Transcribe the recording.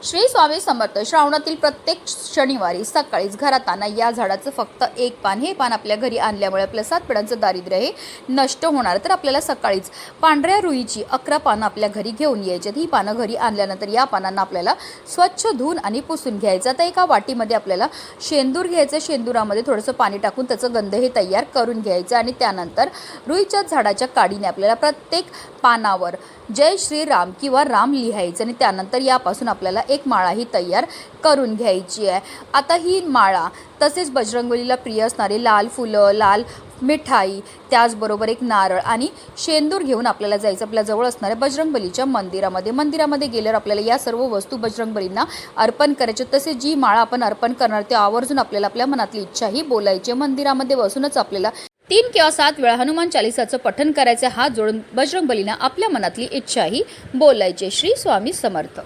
श्री स्वामी समर्थ. श्रावणातील प्रत्येक शनिवारी सकाळीच घरात आणा या झाडाचं फक्त एक पान. हे पान आपल्या घरी आणल्यामुळे आपल्या 7 पिढ्यांचं दारिद्र्य हे नष्ट होणार. तर आपल्याला सकाळीच पांढऱ्या रुईची 11 पानं आपल्या घरी घेऊन यायची. ही पानं घरी आणल्यानंतर या पानांना आपल्याला स्वच्छ धुवून आणि पुसून घ्यायचं. आता एका वाटीमध्ये आपल्याला शेंदूर घ्यायचं. शेंदुरामध्ये थोडंसं पाणी टाकून त्याचं गंध हे तयार करून घ्यायचं आणि त्यानंतर रुईच्या झाडाच्या काडीने आपल्याला प्रत्येक पानावर जय श्रीराम किंवा राम लिहायचं आणि त्यानंतर यापासून आपल्याला एक माळा ही तयार करून घ्यायची आहे. आता ही माळा तसेच बजरंगबलीला प्रिय असणारे लाल फुलं, लाल मिठाई, त्याचबरोबर एक नारळ आणि शेंदूर घेऊन आपल्याला जायचं आपल्या जवळ असणाऱ्या बजरंगबलीच्या मंदिरामध्ये गेल्यावर आपल्याला या सर्व वस्तू बजरंगबलींना अर्पण करायच्या. तसेच जी माळा आपण अर्पण करणार ते आवर्जून आपल्याला आपल्या मनातली इच्छा ही बोलायची. मंदिरामध्ये बसूनच आपल्याला 3 किंवा 7 वेळा हनुमान चालीसाचं पठण करायचे. हात जोडून बजरंगबलींना आपल्या मनातली इच्छा ही बोलायची. श्री स्वामी समर्थ.